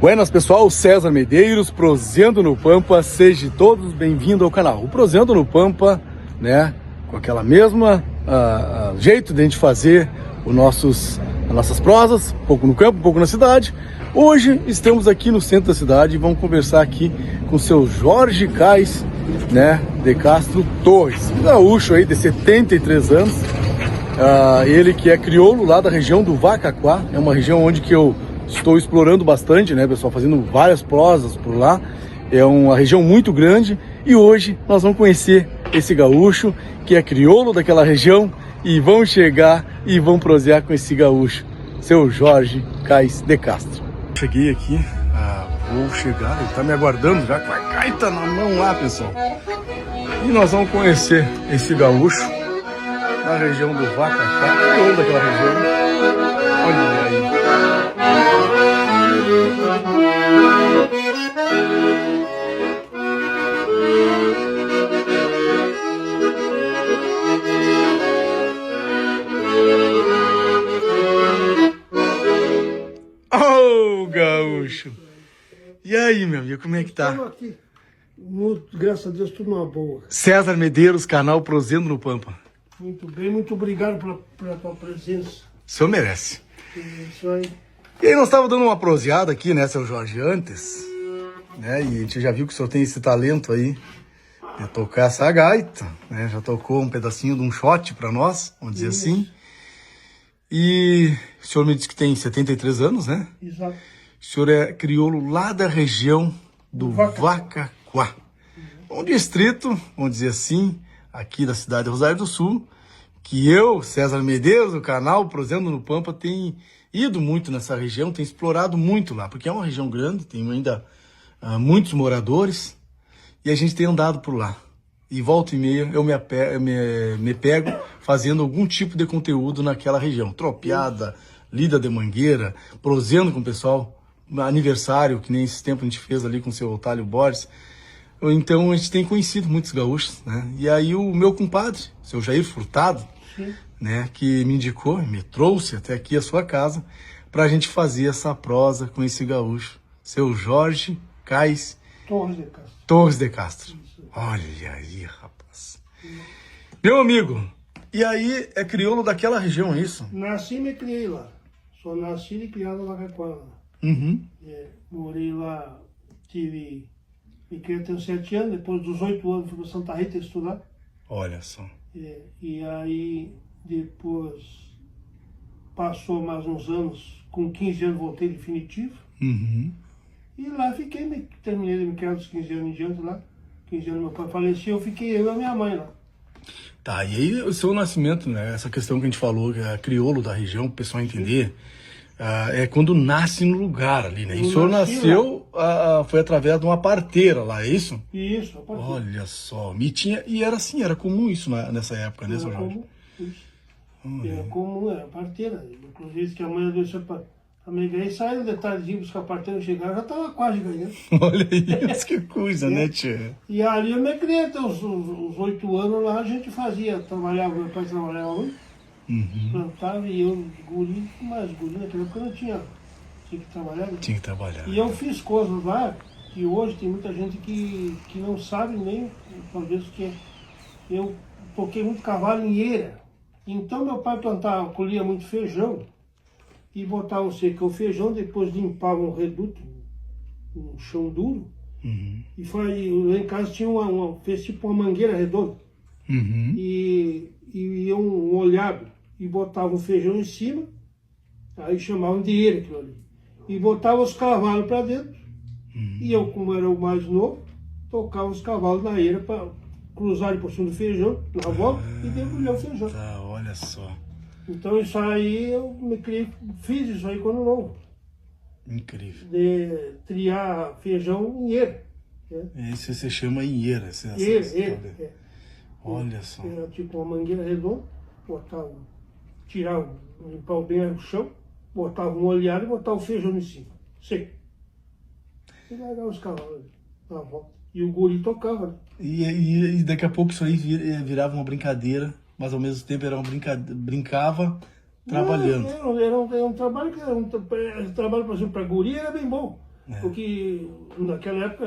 Buenas pessoal, César Medeiros, Proseando no Pampa, sejam todos bem-vindos ao canal. O Proseando no Pampa, né, com aquela mesma jeito de a gente fazer as nossas prosas, um pouco no campo, um pouco na cidade. Hoje estamos aqui no centro da cidade e vamos conversar aqui com o seu Jorge Cais, né, de Castro Torres, gaúcho aí de 73 anos. Ele que é crioulo lá da região do Vacaquá, é uma região onde que eu estou explorando bastante, né, pessoal, fazendo várias prosas por lá. É uma região muito grande e hoje nós vamos conhecer esse gaúcho que é crioulo daquela região e vamos chegar e vamos prosear com esse gaúcho, seu Jorge Cais de Castro. Cheguei aqui, vou chegar, ele está me aguardando já com a gaita na mão lá, pessoal. E nós vamos conhecer esse gaúcho na região do Vacaquá, crioulo daquela região. Olha aí. Oh, gaúcho! E aí, meu amigo, como é que tá? Estamos aqui. Muito, graças a Deus, tudo numa boa. César Medeiros, canal Proseando no Pampa. Muito bem, muito obrigado pela tua presença. O senhor merece. Isso aí. E aí nós estávamos dando uma proseada aqui, né, seu Jorge, antes, né, e a gente já viu que o senhor tem esse talento aí de tocar essa gaita, né, já tocou um pedacinho de um shot para nós, vamos dizer assim. E o senhor me disse que tem 73 anos, né? Exato. O senhor é crioulo lá da região do Vacaquá. Um distrito, vamos dizer assim, aqui da cidade de Rosário do Sul, que eu, César Medeiros, do canal Proseando no Pampa, tem ido muito nessa região, tem explorado muito lá, porque é uma região grande, tem ainda muitos moradores, e a gente tem andado por lá. E volta e meia eu me pego fazendo algum tipo de conteúdo naquela região. Tropeada, lida de mangueira, proseando com o pessoal, aniversário, que nem esse tempo a gente fez ali com o seu Otálio Borges. Então a gente tem conhecido muitos gaúchos, né? E aí o meu compadre, o seu Jair Furtado, né, que me indicou, me trouxe até aqui a sua casa para a gente fazer essa prosa com esse gaúcho, seu Jorge Cais Torres de Castro. Olha aí, rapaz. Meu amigo, e aí é crioulo daquela região, é isso? Nasci e me criei lá. Sou nascido e criado lá na Vacaquá. Uhum. Morei lá, me criei até uns 7 anos, depois dos 8 anos fui para Santa Rita estudar. Olha só. E aí depois passou mais uns anos, com 15 anos voltei definitivo. Uhum. E lá fiquei, terminei de me criar dos 15 anos em diante lá. 15 anos meu pai faleceu, eu fiquei eu e a minha mãe lá. Tá, e aí o seu nascimento, né, essa questão que a gente falou, que é crioulo da região, para o pessoal entender, é quando nasce no lugar ali, né? E o senhor nasceu, foi através de uma parteira lá, é isso? Isso, a parteira. Olha só, e era assim, era comum isso nessa época, né, seu Jorge? Era comum, era parteira. Inclusive que a mãe adoeceu a mãe ganhei, saiu no detalhezinho, buscar a parteira, chegar, já estava quase ganhando. Olha isso, que coisa, né, tia? E ali eu me criei até os 8 anos lá, a gente fazia, trabalhava, meu pai trabalhava muito, plantava e eu, guri, mas guri naquela época não tinha que trabalhar. Né? Tinha que trabalhar. E eu fiz coisas lá, que hoje tem muita gente que não sabe nem, talvez, que eu toquei muito cavalo em eira. Então meu pai plantava, colhia muito feijão, e botavam secar o feijão, depois limpavam o reduto, um chão duro, e lá em casa tinha fez tipo uma mangueira redonda, e um olhado, e botavam o feijão em cima, aí chamavam de eira aquilo ali, e botavam os cavalos para dentro, e eu, como era o mais novo, tocava os cavalos na eira para cruzarem por cima do feijão, na volta, e debulhar o feijão. Tá, olha só. Então isso aí eu me criei, fiz isso aí quando novo. Incrível. De triar feijão em eira. Isso se chama inheira. Eira. Olha só. Era tipo uma mangueira redonda, botava, tirava, limpava bem o chão, botava um olhado e botava o feijão em cima. Seco. E largava os cavalos na volta. E o guri tocava. Né? E daqui a pouco isso aí virava uma brincadeira, mas ao mesmo tempo era uma brincava trabalhando. Era um trabalho que era um trabalho, por exemplo, para guri era bem bom. Porque naquela época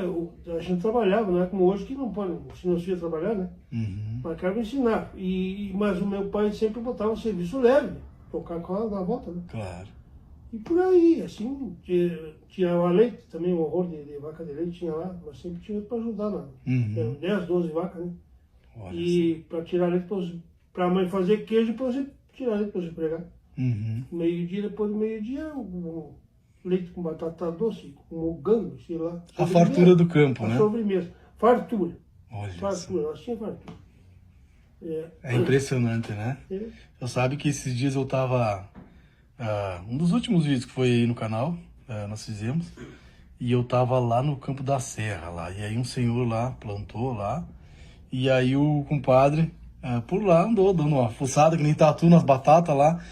a gente trabalhava, não é como hoje que não pode, se não se ia trabalhar, né? Mas quero ensinar. Mas o meu pai sempre botava o serviço leve, tocar com a volta, né? Claro. E por aí, assim, tirava leite, também um horror de vaca de leite tinha lá, mas sempre tinha para ajudar lá. Eram 10, 12 vacas, né? Olha E para tirar leite, para a mãe fazer queijo, para você tirar leite para você pregar. Meio-dia, depois do meio-dia, leite com batata doce, com mogango, sei lá. A fartura do campo, né? A sobremesa. Fartura. Olha Fartura, nós tinha fartura. É impressionante, né? Você sabe que esses dias eu tava... um dos últimos vídeos que foi aí no canal, nós fizemos, e eu tava lá no campo da serra, lá, e aí um senhor lá plantou lá, e aí o compadre por lá andou dando uma fuçada que nem tatu nas batatas lá,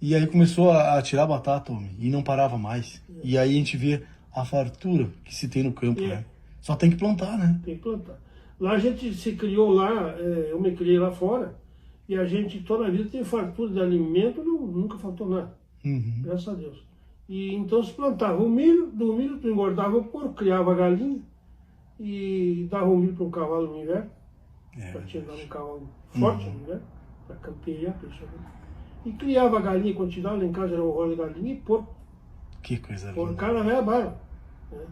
e aí começou a tirar batata, homem, e não parava mais. E aí a gente vê a fartura que se tem no campo, né? Só tem que plantar, né? Tem que plantar. Lá a gente se criou lá, eu me criei lá fora, e a gente toda a vida tem fartura de alimento, nunca faltou nada. Graças a Deus. E então se plantava o milho, do milho tu engordava o porco, criava a galinha, e dava o milho para um cavalo no inverno, para tirar um cavalo forte no inverno, para campear, principalmente. E criava a galinha, quando tirava lá em casa era um rolo de galinha e porco. Que coisa linda. Porcada velha barba. Né?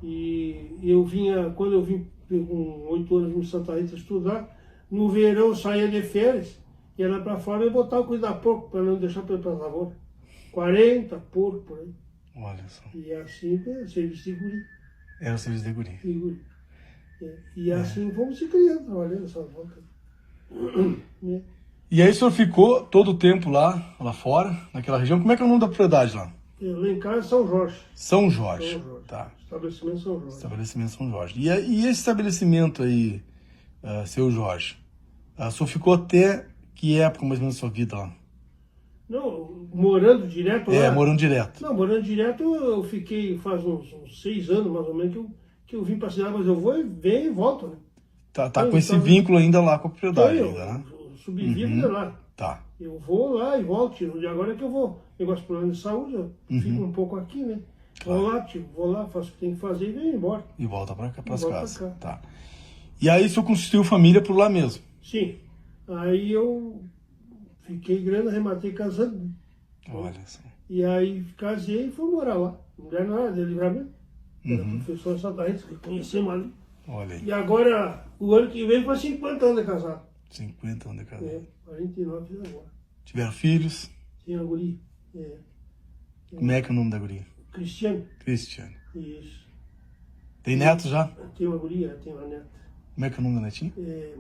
E eu vinha, quando eu vim com 8 anos em Santa Rita estudar, no verão eu saía de férias, ia lá para fora e botava cuidar porco, para não deixar para ir para as lavouras. 40 porcos por aí. Olha só. E assim, serviço de guri. Era o serviço de guri. De guri. E assim fomos se criando, trabalhando essa volta. E aí o senhor ficou todo o tempo lá fora, naquela região. Como é que é o nome da propriedade lá? Lá em casa é São Jorge. São Jorge. São Jorge. Tá. Estabelecimento São Jorge. Estabelecimento São Jorge. E esse estabelecimento aí, seu Jorge, o senhor ficou até que época mais ou menos da sua vida lá? Não, morando direto lá? Morando direto. Não, morando direto eu fiquei faz uns 6 anos mais ou menos que eu vim para a cidade, mas eu vou e venho e volto, né? Tá com esse vínculo ainda lá com a propriedade, ainda, né? Subvivo lá. Tá. Eu vou lá e volto, e agora é que eu vou. Negócio de plano de saúde, eu fico um pouco aqui, né? Claro. Vou lá, faço o que tem que fazer e venho embora. E volta para as casas. Pra cá. Tá. E aí o senhor constituiu família por lá mesmo? Sim. Aí eu fiquei grande, arrematei casando. Olha só. E aí casei e fui morar lá. Mulher não era de Livramento. Era professor Santa Rita, que conhecemos ali. Olha aí. E agora, o ano que vem, faz 50 anos de casado. 50 anos de casado. 49 fiz agora. Tiveram filhos? Tinha a guria. Como é que é o nome da guria? Cristiano. Cristiane. Isso. Tem netos já? Tem uma guria, tem uma neta. Como é que é o nome da netinha?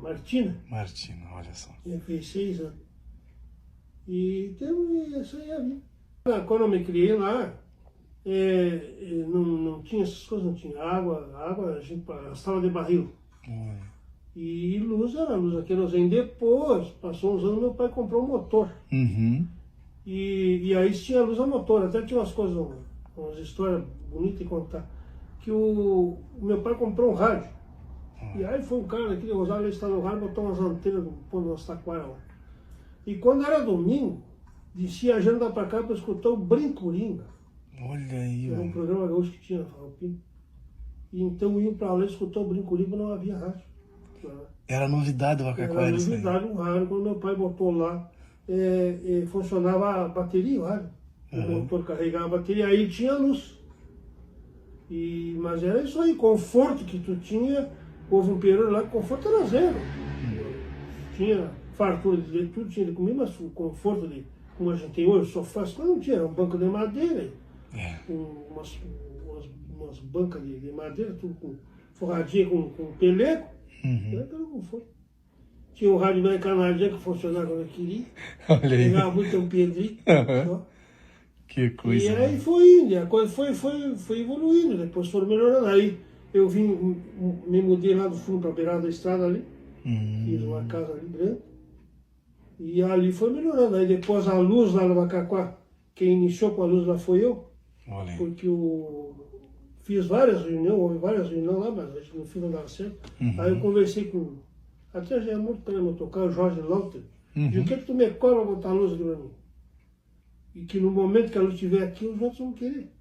Martina. Martina, olha só. Fez 6 anos. E temos isso aí a vida. Quando eu me criei lá, não tinha essas coisas, não tinha água a gente estava de barril. E luz era luz, a querosene. Depois, passou uns anos, meu pai comprou um motor. E aí tinha luz a motor, até tinha umas coisas, umas histórias bonitas de contar. Que o meu pai comprou um rádio. E aí foi um cara aqui de Rosário, ele estava no rádio, botou umas antenas, pondo umas taquaras lá. E quando era domingo, descia a janta para cá para escutar o Brincuringa. Olha aí, Era um programa gaúcho que tinha na Farroupilha. E então iam para lá escutar o Brincuringa, não havia rádio. Era novidade do Vacaquara isso aí. Era novidade, um rádio. Quando meu pai botou lá, funcionava a bateria, o rádio. O motor carregava a bateria, aí tinha luz. Mas era isso aí, conforto que tu tinha. Houve um período lá que o conforto era zero. Tinha fartura de tudo, tinha de comida, mas o conforto de, como a gente tem hoje, sofás, não tinha, era um banco de madeira, umas bancas de madeira, tudo com forradinha com pelego, era pelo conforto. Tinha um rádio da canadinha que funcionava quando eu queria, pegava muito um pedrinho, só. Que coisa. E aí foi indo, a coisa foi evoluindo, depois foram melhorando. Aí eu me mudei lá do fundo para a beirada da estrada ali, fiz uma casa ali grande, e ali foi melhorando. Aí depois a luz lá no Vacaquara, quem iniciou com a luz lá foi eu, porque fiz várias reuniões, houve várias reuniões lá, mas a gente no fim não dava certo. Aí eu conversei com, até já é muito para eu tocar, o Jorge Lauter, e o que tu me cobra botar a luz aqui para mim? E que no momento que a luz estiver aqui, os outros vão querer.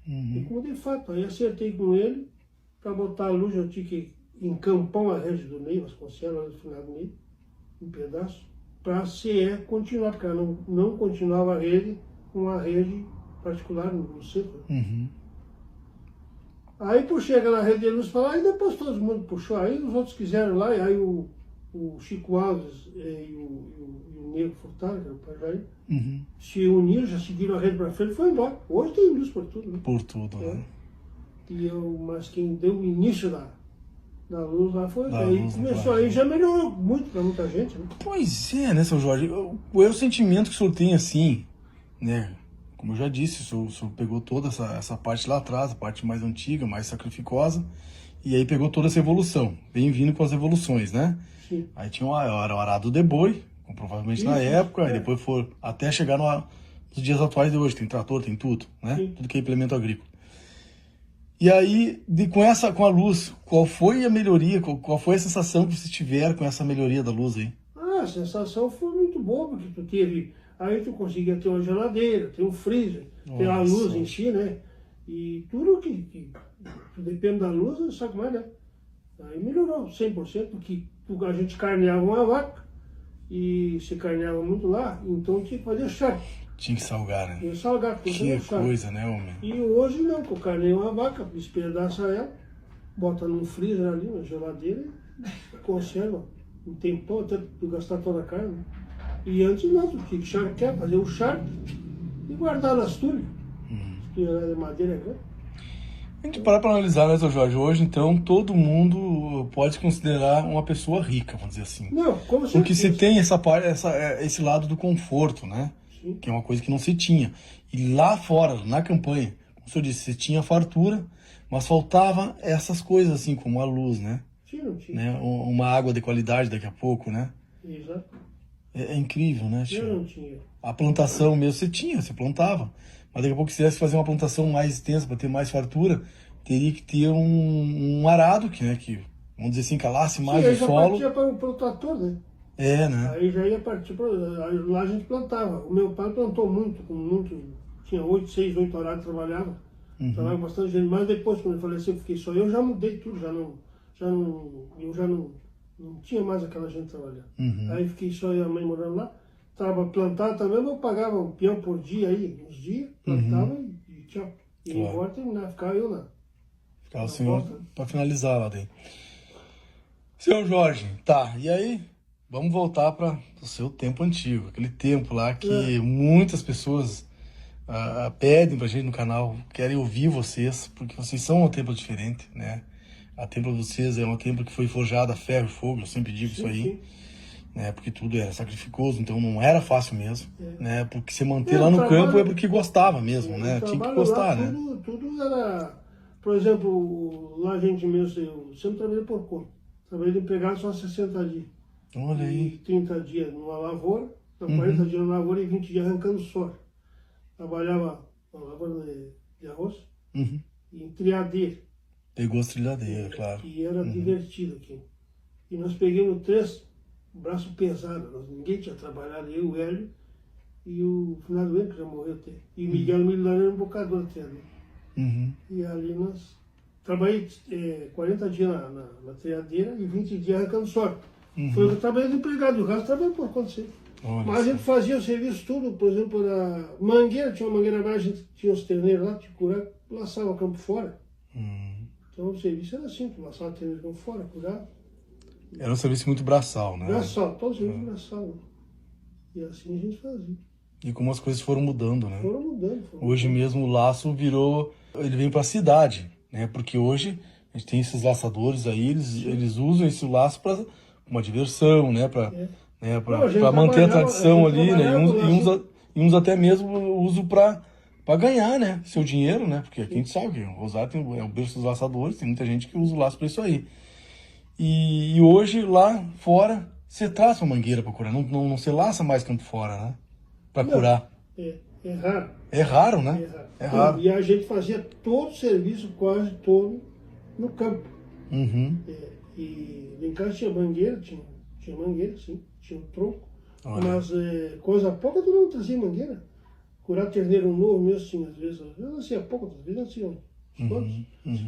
E como de fato, aí acertei com ele, para botar a luz eu tinha que encampar uma rede do Ney Vasconcelos, lá no final do Ney, um pedaço, para a CE continuar, porque ela não continuava a rede com a rede particular no centro. Aí por chegar na rede de luz falar, e depois todo mundo puxou, aí os outros quiseram lá, e aí o Chico Alves e o Nego Furtado, que era o pai Jair, se uniram, já seguiram a rede para frente e foi embora. Hoje tem luz por tudo, né? Por tudo, né? Mas quem deu o início da luz lá foi. Aí luz, começou, aí já melhorou muito para muita gente, né? Pois é, né, seu Jorge? Qual é o sentimento que o senhor tem assim, né? Como eu já disse, o senhor pegou toda essa parte lá atrás, a parte mais antiga, mais sacrificosa, e aí pegou toda essa evolução. Bem-vindo com as evoluções, né? Sim. Aí tinha o arado de boi, provavelmente na época, e depois for até chegar nos dias atuais de hoje. Tem trator, tem tudo, né? Sim. Tudo que é implemento agrícola. E aí, com a luz, qual foi a melhoria, qual foi a sensação que vocês tiveram com essa melhoria da luz aí? A sensação foi muito boa, porque tu teve. Aí tu conseguia ter uma geladeira, ter um freezer, ter a luz em si, né? E tudo que depende da luz, não sabe mais, né? Aí melhorou 100%, porque a gente carneava uma vaca, e se carneava muito lá, então tinha que fazer charque. Tinha que salgar, né? Tinha que salgar, Que coisa, né, homem? E hoje não, tu carneia uma vaca, despedaça ela, bota num freezer ali, na geladeira, e conserva um tempão até tu gastar toda a carne. Né? E antes não, tu tinha que charquear, fazer o charque e guardar nas tulhas. As tulhas de madeira grande. A gente parar para analisar, né, seu Jorge? Hoje, então, todo mundo pode se considerar uma pessoa rica, vamos dizer assim. Não, como certeza. Porque se tem esse lado do conforto, né? Sim. Que é uma coisa que não se tinha. E lá fora, na campanha, como o senhor disse, você tinha fartura, mas faltava essas coisas, assim, como a luz, né? Sim, não tinha. Né? Uma água de qualidade daqui a pouco, né? Exato. É incrível, né, Eu tio? não tinha. A plantação mesmo você plantava. Mas daqui a pouco, se quisesse fazer uma plantação mais extensa, para ter mais fartura, teria que ter um arado que, né, que, vamos dizer assim, calasse mais o solo. Aí já partia para o trator, né? É, né? Aí já ia partir para... Lá a gente plantava. O meu pai plantou muito, tinha 6, 8 horários, trabalhava. Trabalhava bastante gente. Mas depois, quando ele faleceu, eu fiquei só. Eu já mudei tudo, eu já não tinha mais aquela gente trabalhando. Aí fiquei só eu e a mãe morando lá. Estava plantando também, eu pagava um peão por dia aí, uns dias, plantava e tchau. E embora terminar, ficava eu lá. Ficava o senhor para finalizar lá daí. Senhor Jorge, tá, e aí? Vamos voltar para o seu tempo antigo, aquele tempo lá que muitas pessoas pedem pra gente no canal, querem ouvir vocês, porque vocês são um templo diferente, né? A templo de vocês é uma templo que foi forjada a ferro e fogo, eu sempre digo isso aí. Né, porque tudo era sacrificoso, então não era fácil mesmo, né? Porque se manter lá no campo é porque gostava mesmo, né? Tinha que gostar, lá, né? Tudo era, por exemplo, lá a gente mesmo, eu sempre trabalhei por conta. Trabalhei de empregado só 60 dias. Olha aí. 30 dias numa lavoura, 40 dias na lavoura e 20 dias arrancando soja. Trabalhava na lavoura de arroz e em triadeira. Pegou as trilhadeiras, claro. E era divertido aqui. E nós pegamos 3 braços pesados, ninguém tinha trabalhado, eu, o Hélio e o Finado Hélio, que já morreu até. E o Miguel Milano era um bocador até ali. E ali nós trabalhei 40 dias na triadeira e 20 dias arrancando soja. Foi eu trabalhei de empregado, o resto trabalhei por conta sempre. Mas a gente fazia o serviço tudo, por exemplo, na mangueira, tinha uma mangueira abaixo, a gente tinha os terneiros lá, tinha que curar, laçava o campo fora. Então o serviço era assim, laçava o terneiro campo fora, curar. Era um serviço muito braçal, né? Braçal, todo serviço braçal. E assim a gente fazia. E como as coisas foram mudando, né? Foram mudando. Hoje mesmo o laço ele vem para a cidade, né? Porque hoje a gente tem esses laçadores aí, eles usam esse laço para uma diversão, né? Para manter a tradição ali, né? E uns até mesmo usam para ganhar, né? Seu dinheiro, né? Porque aqui a gente sabe que o Rosário é o berço dos laçadores, tem muita gente que usa o laço para isso aí. E hoje lá fora você traz uma mangueira para curar, não se laça mais campo fora, né? Para curar. É raro. É raro, né? É raro. E a gente fazia todo o serviço, quase todo, no campo. E em casa tinha mangueira, tinha mangueira, sim, tinha um tronco. Olha. Mas coisa pouca tu não trazia mangueira. Curar terneiro novo mesmo, assim, às vezes nascia pouco, às vezes nasciam todos.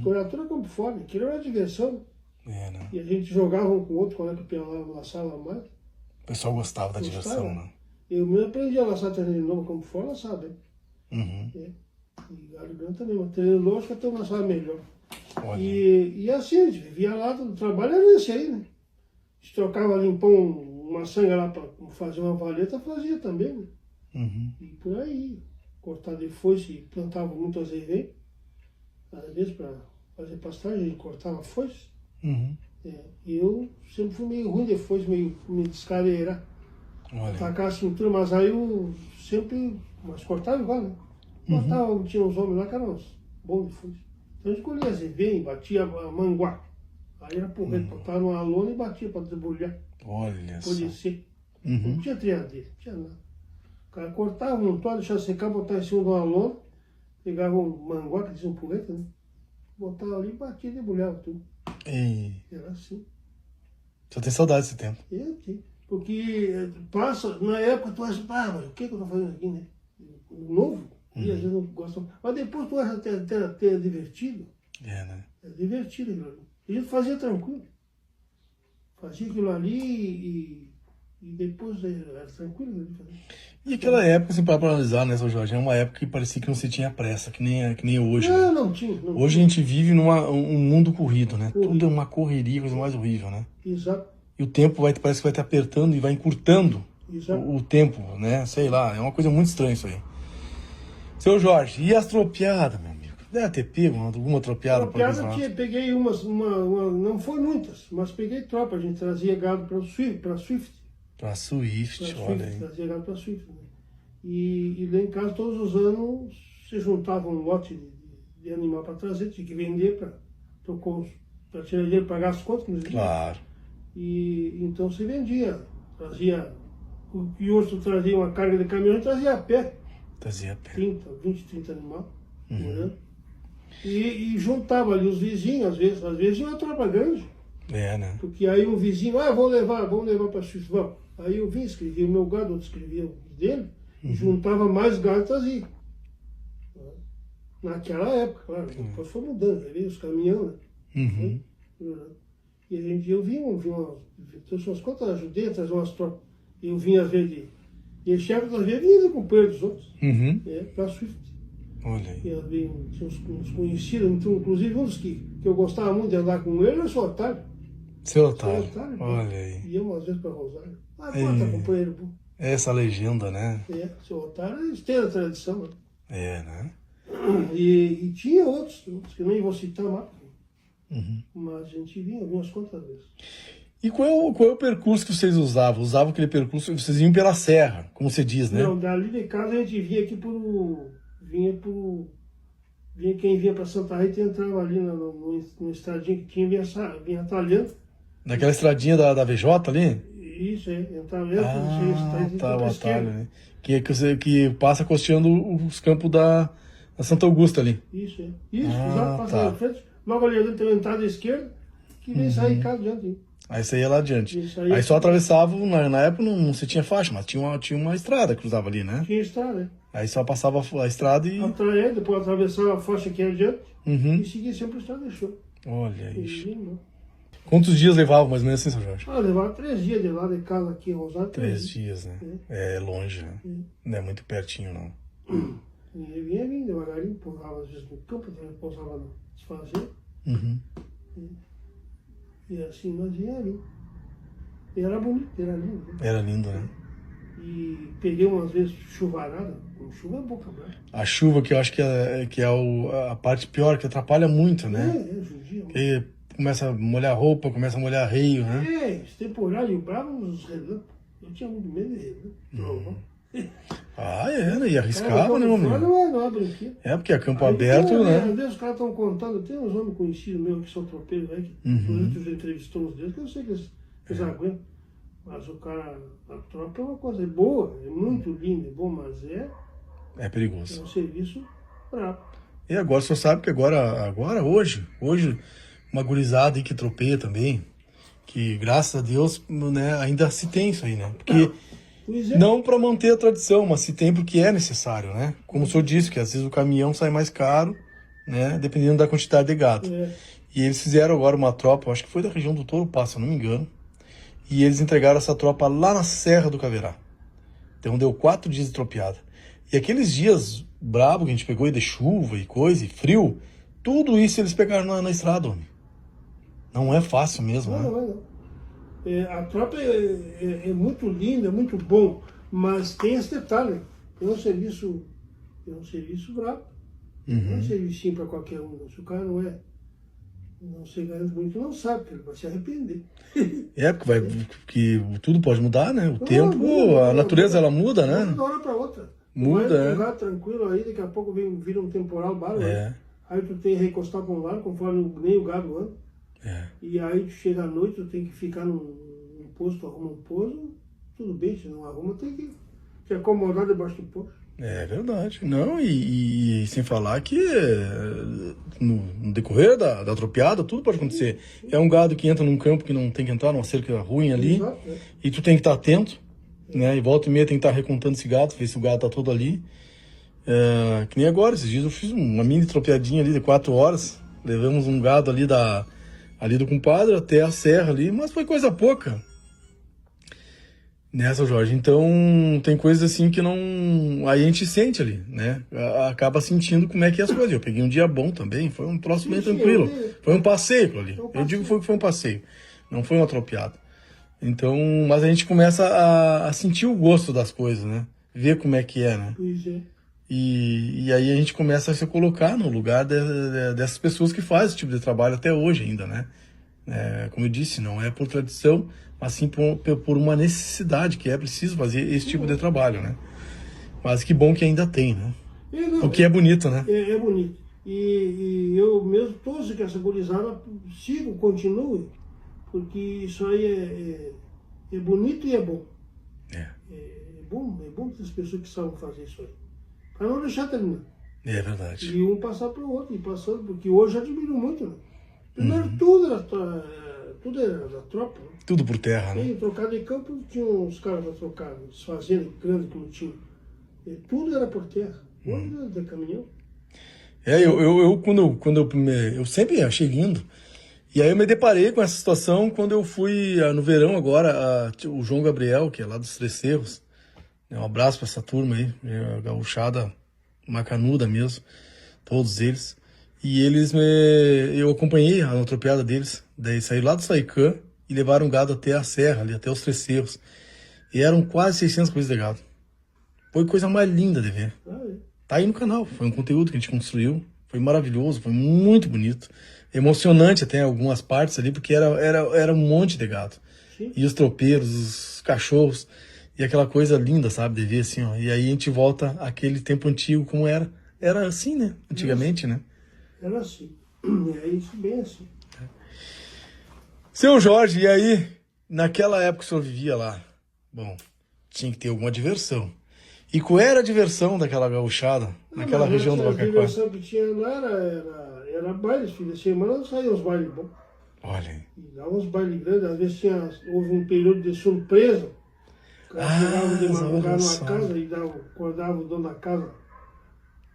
Curar tudo campo fora, aquilo era diversão. Né? E a gente jogava um com o outro, quando era que pelava, laçava mais. O pessoal gostava da diversão, né? Eu mesmo aprendi a laçar terneiro novo campo fora, laçava, Uhum. E galho grande também, mas terneiro novo acho que até eu laçava melhor. Olha. E assim, a gente vivia lá, o trabalho era esse aí, né? A gente trocava limpar uma sanga lá para fazer uma valeta, fazia também, né? Uhum. E por aí, cortar de foice, plantava muito azeite, às vezes para fazer pastagem, a gente cortava foice. Uhum. E eu sempre fui meio ruim de foice, meio me descadeirar. Atacar a cintura, mas aí eu sempre, mas cortava igual, né? Cortava, tinha uns homens lá que eram uns bons de foice. Então a gente colhia azeite, batia a manguá. Aí era porrete, botava numa lona e batia para debulhar. Olha só. Podia ser. Não tinha triadeira, não tinha nada. O cara cortava, montava, deixava secar, botava em cima de uma lona, pegava um manguá, que dizia um porrete, né? Botava ali, batia e debulhava tudo. Era assim. Só tem saudade desse tempo. Eu tinha. Porque passa, na época tu acha, mas o que eu tô fazendo aqui, né? Novo, e às vezes não gosta. Mas depois tu acha até divertido. Né? É divertido aquilo ali. E a gente fazia tranquilo. Fazia aquilo ali e depois era tranquilo. Né? E aquela época, assim, para analisar, né, São Jorge, é uma época que parecia que não se tinha pressa, que nem hoje. Não, né? não tinha. Não hoje tinha. a gente vive um mundo corrido, né? Tudo é uma correria, coisa mais horrível, né? Exato. E o tempo parece que vai te apertando e vai encurtando o tempo, né? Sei lá, é uma coisa muito estranha isso aí. Seu Jorge, e as tropiadas, meu amigo? Deve ter pego alguma tropiada por aqui? Peguei não foi muitas, mas peguei tropa. A gente trazia gado para Swift. Para Swift, olha aí. Trazia gado para Swift. Né? E lá em casa, todos os anos, se juntava um lote de animal para trazer, tinha que vender para tirar dinheiro, pagar as contas. Né? Claro. E então se vendia. Trazia, e outro trazia uma carga de caminhão e trazia a pé. Trazia a pé. 30 animais. Né? E juntava ali os vizinhos, às vezes uma tropa grande. Né? Porque aí um vizinho, vamos levar para Swift, vamos. Aí eu vinha, escrevia o meu gado, outro escrevia o dele, e juntava mais gado e trazia. Naquela época, claro, depois foi mudando, aí veio os caminhões, né? E eu vinha trouxe umas contas, ajudei a trazer umas tropas. Eu vinha às vezes, e o chefe das vezes vinha com o companheiro dos outros, para Swift. Olha aí. Tinha uns conhecidos, então, inclusive um dos que eu gostava muito de andar com ele, era o seu Otário. Seu Otário, olha aí. E eu, às vezes, para Rosário. Bota, companheiro. Essa legenda, né? Seu Otário, eles têm a tradição. Né? Né? E tinha outros que nem vou citar mais. Mas a gente vinha umas quantas vezes. E qual é o percurso que vocês usavam? Usavam aquele percurso, vocês vinham pela serra, como você diz, né? Não, dali de casa a gente vinha aqui quem vinha para Santa Rita entrava ali no estradinho que tinha, vinha atalhando. Naquela estradinha da VJ ali? Isso, entrava tá, o atalho, né? Que passa costeando os campos da Santa Augusta ali. Isso, exato, passa na frente. Logo ali dentro tem uma entrada esquerda, que vem sair cá adiante. Aí você ia lá adiante. Aí só atravessava, na época não se tinha faixa, mas tinha uma estrada que cruzava ali, né? Tinha estrada, Aí só passava a estrada e... Depois atravessava a faixa aqui adiante e seguia sempre a estrada de show. Olha isso. Quantos dias levava mais ou menos assim, São Jorge? Levava 3 dias de lá de casa aqui em Rosário. 3 dias, né? É longe, né? Não é muito pertinho, não. E vinha devagarinho, pousava às vezes no campo, pousava no desfazer. E assim nós vinha ali. E era bonito, era lindo. Né? Era lindo, né? E peguei umas vezes chuvarada, com chuva é boca aberta. A chuva que eu acho que é a parte pior, que atrapalha muito, né? Judia. Porque começa a molhar roupa, começa a molhar reio, né? Esse temporário bravo nos relâmpagos. Eu tinha muito medo de relâmpago. Né? E arriscava, né, meu amigo? Não é brinquedo. Porque é campo aberto, né? Às vezes os caras estão contando, tem uns homens conhecidos meus que são tropeiros aí, que já entrevistou uns deles, que eu sei que eles aguentam. Mas o cara, a tropa é uma coisa boa, é muito linda, é bom, mas é perigoso. É um serviço brabo. E agora, o senhor sabe que hoje, uma gurizada aí que tropeia também, que graças a Deus, né, ainda se tem isso aí, né? Porque Pois é. Não para manter a tradição, mas se tem porque é necessário, né? Como o senhor disse, que às vezes o caminhão sai mais caro, né? Dependendo da quantidade de gado. E eles fizeram agora uma tropa, acho que foi da região do Touro Passo, se eu não me engano. E eles entregaram essa tropa lá na Serra do Caverá. Então deu 4 dias de tropeada. E aqueles dias brabo que a gente pegou, e de chuva e coisa, e frio, tudo isso eles pegaram na estrada, homem. Não é fácil mesmo, Não, né? não é não. A tropa é muito linda, é muito bom, mas tem esse detalhe. É um serviço brabo. Não é um serviço para qualquer um. Se o cara não se garante muito, não sabe, porque ele vai se arrepender. É, porque tudo pode mudar, né? O tempo, a natureza, ela muda, né? De uma hora para outra. Muda, vai um lugar tranquilo aí, daqui a pouco vira um temporal bárbaro. Aí tu tem que recostar para um lado, conforme nem o gado anda. E aí tu chega à noite, tu tem que ficar num posto, arruma um pouso, tudo bem, se não arruma, tem que se acomodar debaixo do posto. É verdade. Não, e sem falar que no decorrer da tropeada, tudo pode acontecer. É um gado que entra num campo que não tem que entrar, numa cerca ruim ali, Exato, e tu tem que estar atento, né? E volta e meia tem que estar recontando esse gado, ver se o gado tá todo ali. Que nem agora, esses dias eu fiz uma mini tropeadinha ali de 4 horas, levamos um gado ali do compadre até a serra ali, mas foi coisa pouca. Nessa, Jorge, então tem coisas assim que não... Aí a gente sente ali, né? Acaba sentindo como é que é as coisas. Eu peguei um dia bom também, foi um troço bem tranquilo. Foi um passeio ali. Eu digo que foi um passeio, não foi uma tropeada. Então, mas a gente começa a sentir o gosto das coisas, né? Ver como é que é, né? Pois é. E aí a gente começa a se colocar no lugar dessas pessoas que fazem esse tipo de trabalho até hoje ainda, né? Como eu disse, não é por tradição, mas sim por uma necessidade, que é preciso fazer esse tipo de trabalho, né? Mas que bom que ainda tem, né? O que é bonito, né? É bonito. E eu mesmo torço que essa gurizada continue, porque isso aí é bonito e é bom. É bom para as pessoas que sabem fazer isso aí. Para não deixar terminar. É verdade. E um passar para o outro, e passando, porque hoje já diminuiu muito, né? Primeiro tudo era da tropa. Né? Tudo por terra, né? E trocado de campo, tinha uns caras para trocar, fazendas grandes que não tinham. E tudo era por terra. Hoje era de caminhão. Eu sempre achei lindo. E aí eu me deparei com essa situação quando eu fui no verão agora, o João Gabriel, que é lá dos Três Cerros. Um abraço para essa turma aí, a gauchada macanuda mesmo, todos eles. E eu acompanhei a tropeada deles, daí saíram lá do Saicã e levaram gado até a serra, ali, até os Três Cerros. E eram quase 600 coisas de gado. Foi coisa mais linda de ver. Tá aí no canal, foi um conteúdo que a gente construiu, foi maravilhoso, foi muito bonito. Emocionante até algumas partes ali, porque era um monte de gado. Sim. E os tropeiros, os cachorros, e aquela coisa linda, sabe, de ver assim, ó. E aí a gente volta àquele tempo antigo como era. Era assim, né? Antigamente, né? Era assim. É isso, bem assim. Seu Jorge, e aí, naquela época que o senhor vivia lá, bom, tinha que ter alguma diversão. E qual era a diversão daquela gauchada, naquela região do Vacaquá? A diversão que tinha lá era bailes, filho de semana saíam uns bailes bons. Olha aí. E dava uns bailes grandes, às vezes houve um período de surpresa. O cara chegava de madrugada numa casa e acordava o dono da casa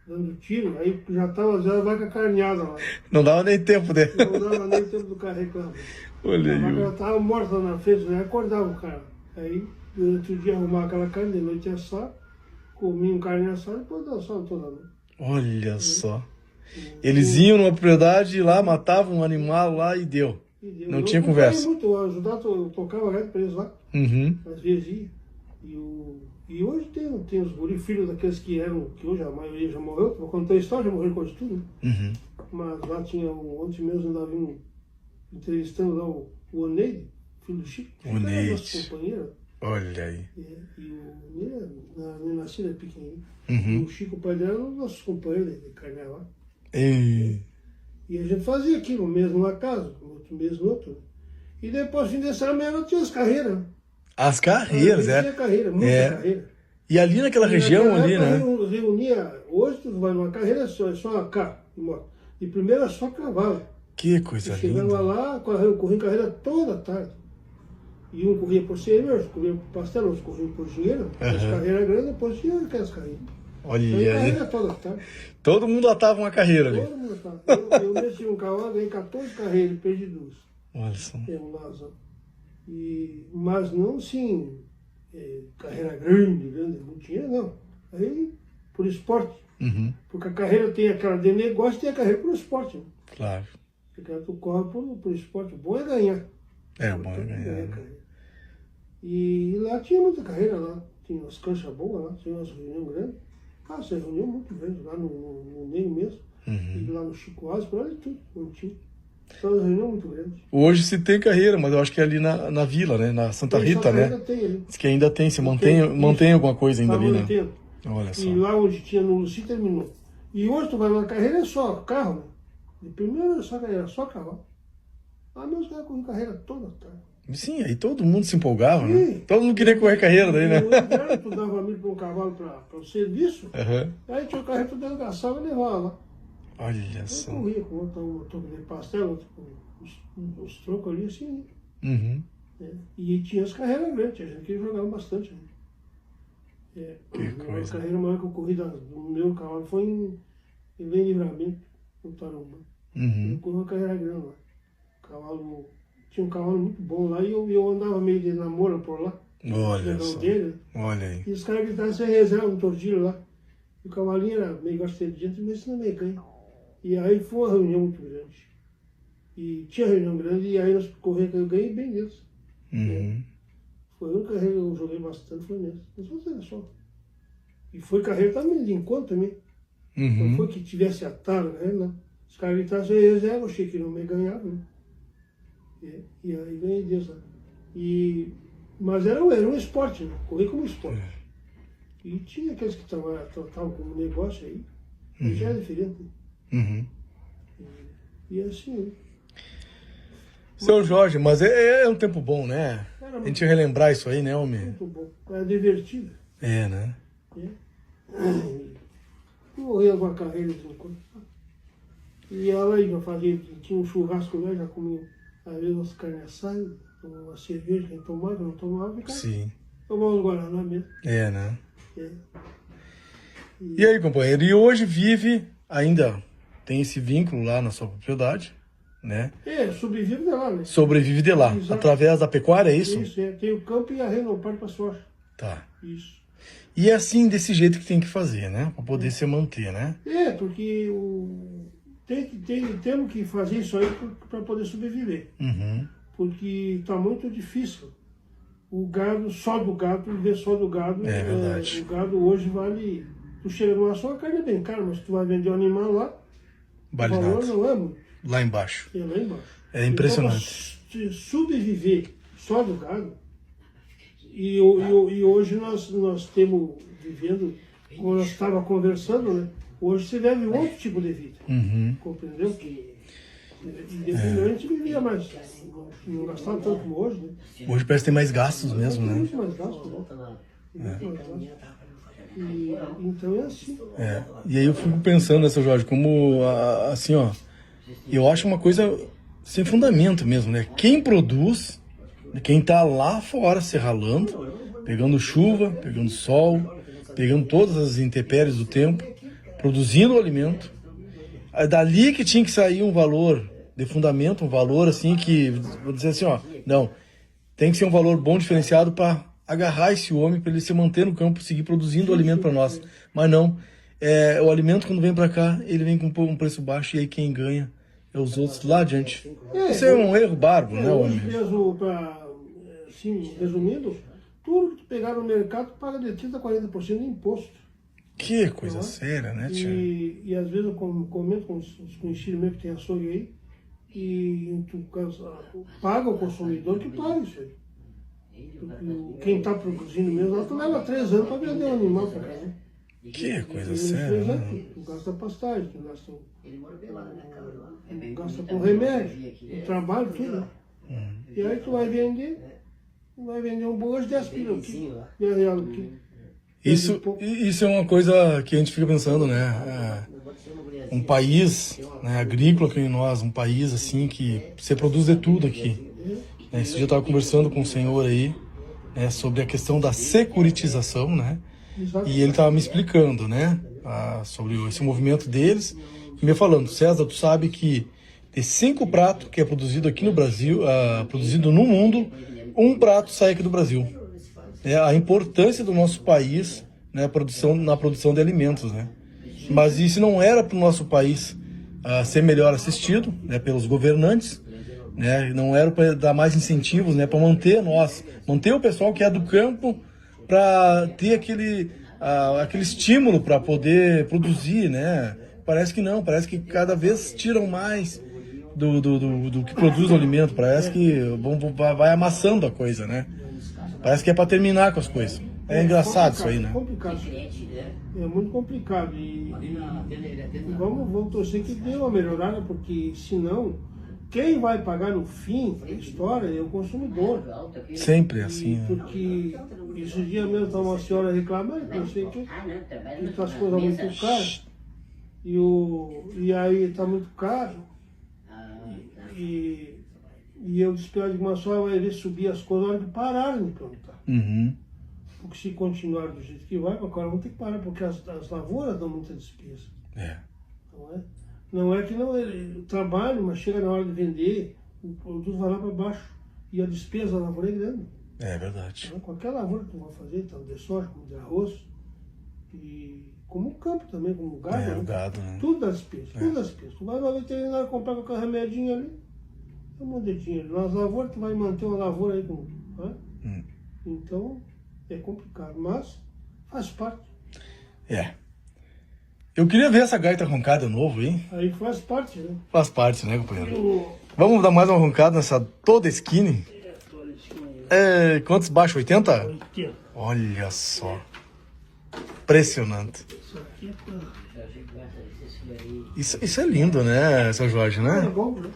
dando tiro, aí já estava já a vaca carneada lá. Não dava nem tempo dele. Não dava nem tempo do cara reclamar. Olha A vaca aí. já estava morta na frente, aí acordava o cara. Aí, durante o dia, arrumava aquela carne, de noite assar, comia um carne assada e depois dançava toda a noite. Olha só. Eles iam numa propriedade lá, matavam um animal lá e deu. Não tinha conversa. Eu tocava reto para eles lá. Às vezes ia. E hoje tem os guri, filhos daqueles que hoje a maioria já morreu. Vou contar a história, já morreu quase tudo. Né? Mas lá tinha, ontem mesmo ainda vim entrevistando lá o Oneide, filho do Chico. O Oneide. Nosso companheiro. Olha aí. E o nascido é pequenininho. E o Chico, o pai dela, era um dos nossos companheiros de carnal lá. E a gente fazia aquilo, mesmo na casa, outro mês no outro. E depois, fim de semana, tinha as carreiras. As carreiras, Tinha carreira, muita carreira. E ali naquela região, ali, né? Reunia, hoje tu vai numa carreira só, é só a carro, de moto. De primeira só cavalo. Que coisa linda. Chegava lá, corria carreira toda tarde. E um corria por cerveja, outro corria por pastel, outros corriam por dinheiro. As carreiras grandes, depois tinha aquelas carreiras. Olha Então, aí. carreira toda, tá? Todo mundo atava uma carreira ali. Todo mundo atava. Eu mesmo tinha um cavalo, ganhei 14 carreiras, perdi 2. Olha só. Mas não assim, carreira grande, não tinha, não. Aí, por esporte. Uhum. Porque a carreira tem aquela de negócio e tem a carreira por esporte. Né? Claro. Porque tu corre por esporte. O bom é ganhar. É, bom é ganhar. E lá tinha muita carreira lá. Tinha umas canchas boas lá, tinha umas reuniões grandes. Ah, você reunião muito grande lá no meio mesmo. Uhum. E lá no Chico Alves, por ali tudo, não tinha. Então, uma reunião muito grande. Hoje se tem carreira, mas eu acho que é ali na vila, né? Na Santa Rita, né? Ainda tem ali. Diz que ainda tem, se mantém alguma coisa ainda Tá ali, né? mantendo. Olha só. E lá onde tinha no Luci terminou. E hoje tu vai na carreira é só carro, né? De primeiro é só carreira, só cavalo. Ah, meus caras corriam carreira toda, tá? Sim, aí todo mundo se empolgava, né? Sim. Todo mundo queria correr carreira daí, né? No inverno, tu dava milho para um cavalo para o serviço, Uhum. aí tinha o carreiro tu dentro da sala e levava lá. Olha Eu só. corria com um motor de pastel, outro com os troncos ali assim, Uhum. né? E tinha as carreiras grandes, a gente que jogava bastante. Né? A carreira maior que eu corri do meu cavalo foi em Livramento, no Tarumã. Uhum. Eu corri uma carreira grande lá. Tinha um cavalo muito bom lá e eu andava meio de namoro por lá. Olha só. Dele, Olha aí. e os caras gritavam sem reserva no tordilho lá. E o cavalinho era meio gostei de gente, mas não meio ganho. E aí foi uma reunião muito grande. E tinha reunião grande e aí nós corremos, eu ganhei bem deles. Uhum. Foi a única carreira que eu joguei bastante, foi nesse. Mas você era só. E foi carreira também, de encontro também. Não Uhum. foi que tivesse atado, né? Não. Os caras gritavam sem reserva, eu achei que não me ganhava. Né? E aí ganhei deles lá. Mas era um esporte, né? Correr como esporte. E tinha aqueles que estavam como negócio aí, mas já era diferente. Uhum. E assim, né? Seu Jorge, mas é um tempo bom, né? Era A gente relembrar isso aí, né, homem? muito bom. Era divertido. É, né? Morri alguma carreira de vez em quando. E ela aí já fazia, tinha um churrasco lá, já comia às vezes umas carnes assadas, uma cerveja, quem tomava, não tomava, ficava. Sim. Tomava uns Guaraná mesmo. É, né? É. E aí, companheiro? E hoje vive, ainda tem esse vínculo lá na sua propriedade, né? Sobrevive de lá, né? Sobrevive de lá, Exato. através da pecuária, é isso? Isso, tem o campo e a Renopar para soja. Tá. Isso. E é assim, desse jeito que tem que fazer, né? Para poder se manter, né? Porque temos que fazer isso aí para poder sobreviver. Uhum. Porque está muito difícil. O gado, só do gado, viver só do gado. É verdade. O gado hoje vale. Tu chega numa só, a carne é bem cara, mas tu vai vender um animal lá, Vale o valor nada. não é muito. Lá embaixo. É lá embaixo. É impressionante. Então, para sobreviver só do gado, e hoje nós temos vivendo, como nós estávamos conversando, né? Hoje se vive outro tipo de vida. Uhum. Compreendeu? A gente vivia mais, não gastava tanto como hoje, né? Hoje parece que tem mais gastos mesmo, né? Muito mais gasto, né? Muito mais gasto. Então é assim. É. E aí eu fico pensando, né, seu Jorge, como, assim, ó, eu acho uma coisa sem fundamento mesmo, né? Quem produz, quem tá lá fora se ralando, pegando chuva, pegando sol, pegando todas as intempéries do tempo, produzindo o alimento, é dali que tinha que sair um valor de fundamento, um valor assim que, vou dizer assim, ó, não, tem que ser um valor bom, diferenciado para agarrar esse homem, para ele se manter no campo, seguir produzindo o alimento para nós. Mas não, o alimento quando vem para cá, ele vem com um preço baixo e aí quem ganha é os outros lá adiante. Isso é um erro bárbaro, né, homem? Mesmo assim, resumindo, tudo que tu pegar no mercado paga de 30% a 40% de imposto. Que coisa séria, né, tia? E às vezes eu comento com os conhecidos meus que tem açougue aí, e tu paga o consumidor que paga isso aí. Quem está produzindo mesmo, lá tu leva 3 anos para vender um animal para casa. Que coisa séria, né? Tu gasta pastagem, tu gasta com remédio, o trabalho, tudo. E aí tu vai vender um boi hoje 10 pila o quilo, 10 reais o quilo. Isso é uma coisa que a gente fica pensando, né? Um país, né, agrícola que nós, um país assim que você produz de tudo aqui. Esse dia eu estava conversando com o senhor aí, né, sobre a questão da securitização, né? E ele estava me explicando, né, sobre esse movimento deles, e me falando, César, tu sabe que de 5 pratos que é produzido aqui no Brasil, produzido no mundo, 1 prato sai aqui do Brasil. A importância do nosso país, né, na produção de alimentos, né? Mas isso não era para o nosso país ser melhor assistido, né, pelos governantes, né? Não era para dar mais incentivos, né, para manter o pessoal que é do campo, para ter aquele estímulo para poder produzir, né? Parece que não, parece que cada vez tiram mais do que produz o alimento, parece que vai amassando a coisa, né? Parece que é para terminar com as coisas. É engraçado isso aí, né? É complicado. É muito complicado. E vamos torcer que dê uma melhorada, porque senão quem vai pagar no fim da história é o consumidor. Sempre assim, né? Porque esses dias mesmo estava uma senhora reclamando, não sei o que tá as coisas muito caras. E aí está muito caro. E eu disse para ela, uma só vai ver subir as coisas na hora que pararem de plantar. Uhum. Porque se continuar do jeito que vai, agora vão ter que parar, porque as lavouras dão muita despesa. Não é que não trabalho, mas chega na hora de vender, o produto vai lá para baixo. E a despesa da lavoura é grande. É verdade. Então, qualquer lavoura que tu vai fazer, tanto de soja como de arroz, e como o campo também, como o gado. O gado, né? Tudo dá despesa, tudo dá despesa. Tu vai na veterinária comprar qualquer remedinho ali, é um monte de dinheiro. Nas lavouras, tu vai manter uma lavoura aí com. Né? Então, é complicado, mas faz parte. Eu queria ver essa gaita roncada novo, hein? Aí faz parte, né? Faz parte, né, companheiro? Vamos dar mais uma roncada nessa toda skinny? Quantos baixos? 80? 80. Olha só. Impressionante. Isso aqui é pra... Isso é lindo, né, seu Jorge, né? É bom, né?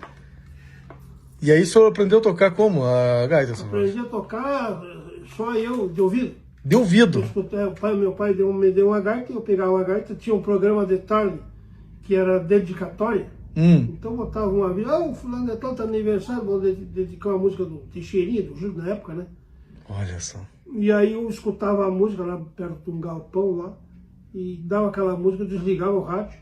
E aí o senhor aprendeu a tocar como a gaita, seu Jorge? Aprendi a tocar só eu, de ouvido. De ouvido? Meu pai me deu uma gaita, eu pegava a gaita, tinha um programa de tarde que era dedicatória. Então botava uma vez, o fulano é tanto aniversário, vou dedicar uma música do Teixeirinha, do Júlio na época, né? Olha só. E aí eu escutava a música lá perto de um galpão lá, e dava aquela música, desligava o rádio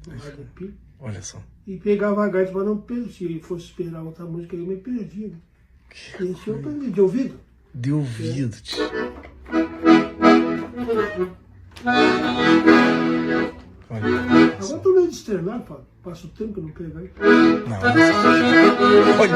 de pilha. Olha só. E pegava a gaita para não perder. Se ele fosse esperar outra música, eu me perdia. Né? Esse eu aprendi de ouvido. De ouvido, tio. Olha. Agora tô meio desternado, pá. Passa o tempo que eu não pego aí. Não, olha.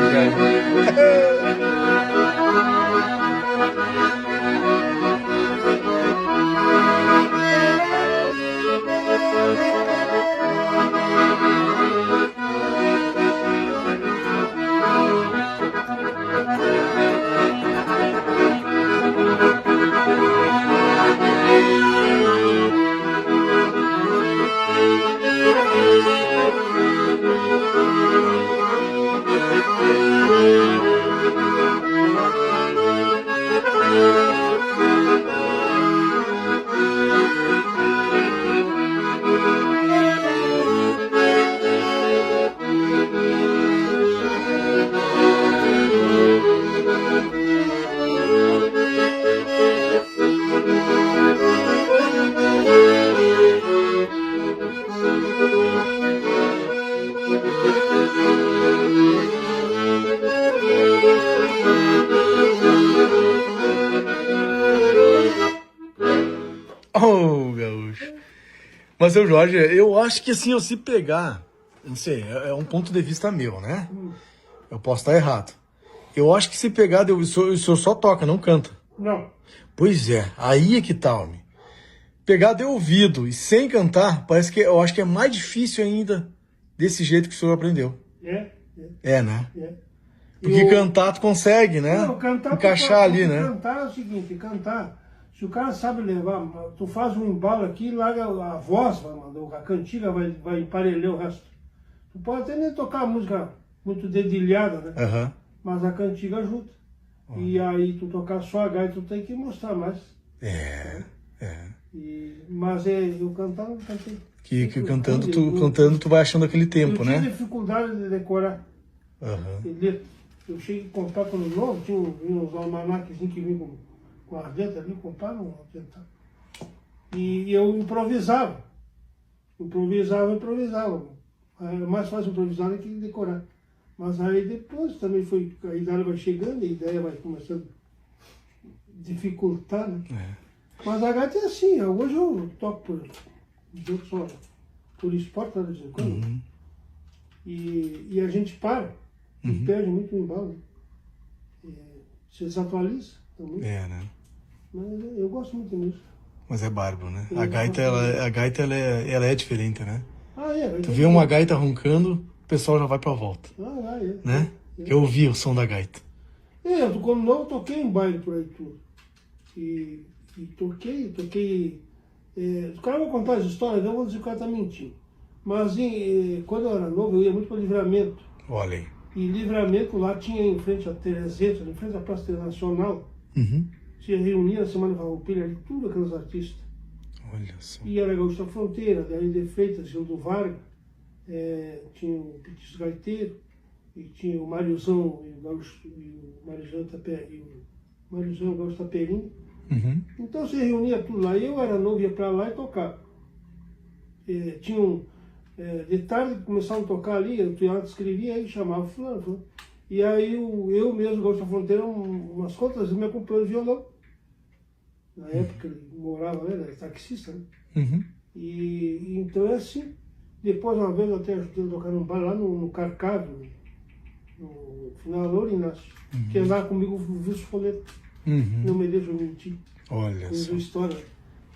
Oh, gaúcho. Mas, seu Jorge, eu acho que assim, eu se pegar, não sei, é um ponto de vista meu, né? Eu posso estar errado. Eu acho que se pegar, o senhor só toca, não canta. Não. Pois é, aí é que tá, homem. Pegar de ouvido e sem cantar, parece que eu acho que é mais difícil ainda desse jeito que o senhor aprendeu. É, né? Porque cantar tu consegue, né? Não, cantar, encaixar ali, né? Cantar é o seguinte, se o cara sabe levar, tu faz um embalo aqui, larga a voz, a cantiga vai emparelhar o resto. Tu pode até nem tocar a música muito dedilhada, né? Mas a cantiga ajuda. E aí tu tocar só a gaita, tu tem que mostrar mais. Mas eu cantar, não cantei. Que cantando tu vai achando aquele tempo, né? Eu tive dificuldade de decorar. Letra. Eu cheguei a comprar quando novo, tinha uns almanaquezinhos que vinham com as letras ali, compraram um tentar. E eu improvisava. Improvisava. Era mais fácil improvisar do que decorar. Mas aí depois também foi, a idade vai chegando, a ideia vai começando a dificultar, né? Mas a gaita é assim, hoje eu toco por esporte, de vez em quando. E a gente para, e perde muito o embalo. Se desatualiza também. Né? Mas eu gosto muito disso. Mas é bárbaro, né? A gaita ela é diferente, né? É. Tu vê uma gaita roncando, o pessoal já vai pra volta. Né? Eu ouvi o som da gaita. Eu, quando novo, toquei em baile por aí tudo. E toquei. O cara vai contar as histórias, eu vou dizer que o cara tá mentindo. Mas quando eu era novo, eu ia muito para Livramento. Olha aí. E Livramento lá tinha em frente à Tereseta, em frente à Praça Internacional. Se reunia na Semana Farroupilha ali, tudo aqueles artistas. Olha só. E era Gaúcho da Fronteira, daí de Freitas, Gildo Vargas, tinha o Petis Gaiteiro, e tinha o Mariozão e o Mariozão Gaúcho Taperinho. Então se reunia tudo lá. E eu era novo, ia para lá e tocava. De tarde começavam a tocar ali, eu escrevia aí, chamava fulano. E aí eu mesmo, Gaúcho da Fronteira, umas contas, me acompanhou no violão. Na época ele morava, né, era taxista, né? E então é assim. Depois uma vez eu até ajudei a tocar num bar lá no Carcado, no final da Loura Inácio, que andava comigo o Wilson Foleta. Não me deixa mentir. Olha só. História.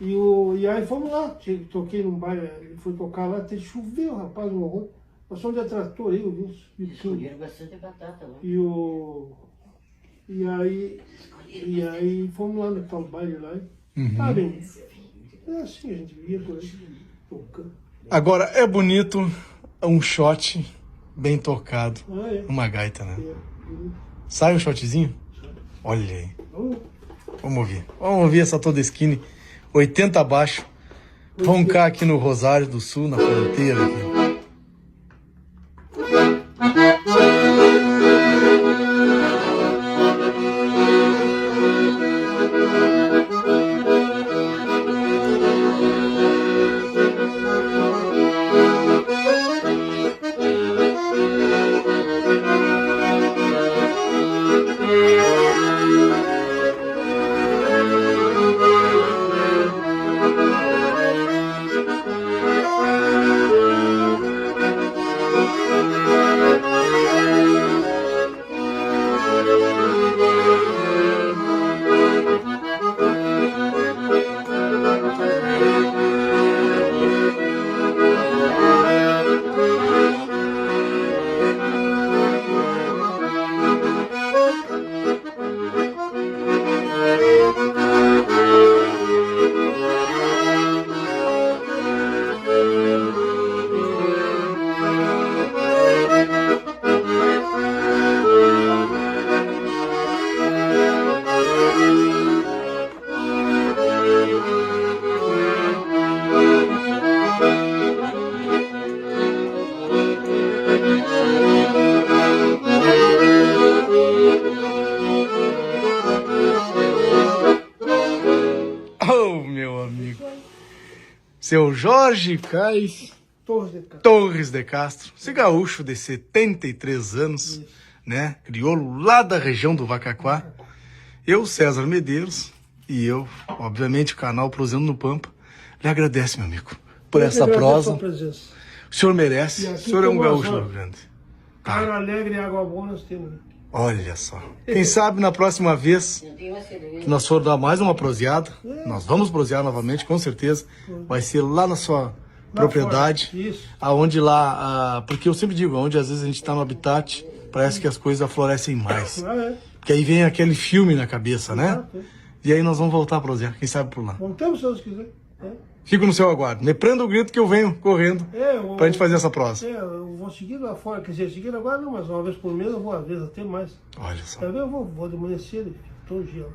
E aí fomos lá, toquei num bar, ele foi tocar lá, até choveu, rapaz, um horror. Nós somos de trator aí, o Wilson. Escolheram bastante batata lá. E aí fomos lá no tal baile lá. Tá bem. É assim, a gente via por aí, tocando. Agora, é bonito um shot bem tocado. Uma gaita, né? Sai um shotzinho? Olha aí. Vamos ouvir essa toda skinny. 80 abaixo. Roncar aqui no Rosário do Sul, na fronteira aqui. Seu Jorge Cais Torres de Castro, esse gaúcho de 73 anos, né? Crioulo lá da região do Vacaquá. Eu, César Medeiros, e eu, obviamente, o canal Proseando no Pampa, lhe agradece, meu amigo, por essa prosa. O senhor merece, o senhor é um gaúcho do Rio Grande. Cara alegre e água boa nós temos. Olha só. Quem sabe na próxima vez que nós for dar mais uma proseada, nós vamos prosear novamente, com certeza. Vai ser lá na sua propriedade. Aonde lá, porque eu sempre digo, onde às vezes a gente está no habitat, parece que as coisas florescem mais. Porque aí vem aquele filme na cabeça, né? E aí nós vamos voltar a prosear, quem sabe por lá. Voltamos se Deus quiser. Fico no seu aguardo. Me prenda o grito que eu venho correndo pra gente fazer essa prosa. Eu vou seguir lá fora. Quer dizer, seguir agora não, mas uma vez por mês eu vou, às vezes até mais. Olha só. Talvez eu vou de manhã cedo, todo dia lá.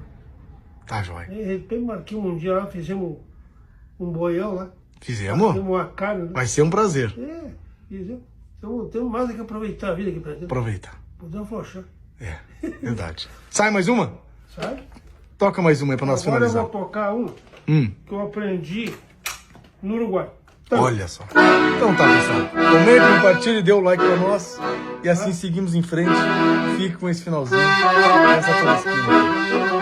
Tá, joia. De repente marquei um dia lá, fizemos um boião lá. Fizemos? Fizemos uma carne. Né? Vai ser um prazer. Fizemos. Então temos mais do que aproveitar a vida aqui pra dentro. Aproveitar. Podemos afrouxar. É, verdade. Sai mais uma? Sabe? Toca mais uma aí pra nós Agora finalizar. eu vou tocar um que eu aprendi no Uruguai. Então, Olha só. Então tá, pessoal. Comente, compartilhe, dê o like pra nós. E assim seguimos em frente. Fique com esse finalzinho. Essa toda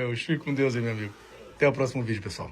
Gaúcho, fique com Deus aí, meu amigo. Até o próximo vídeo, pessoal.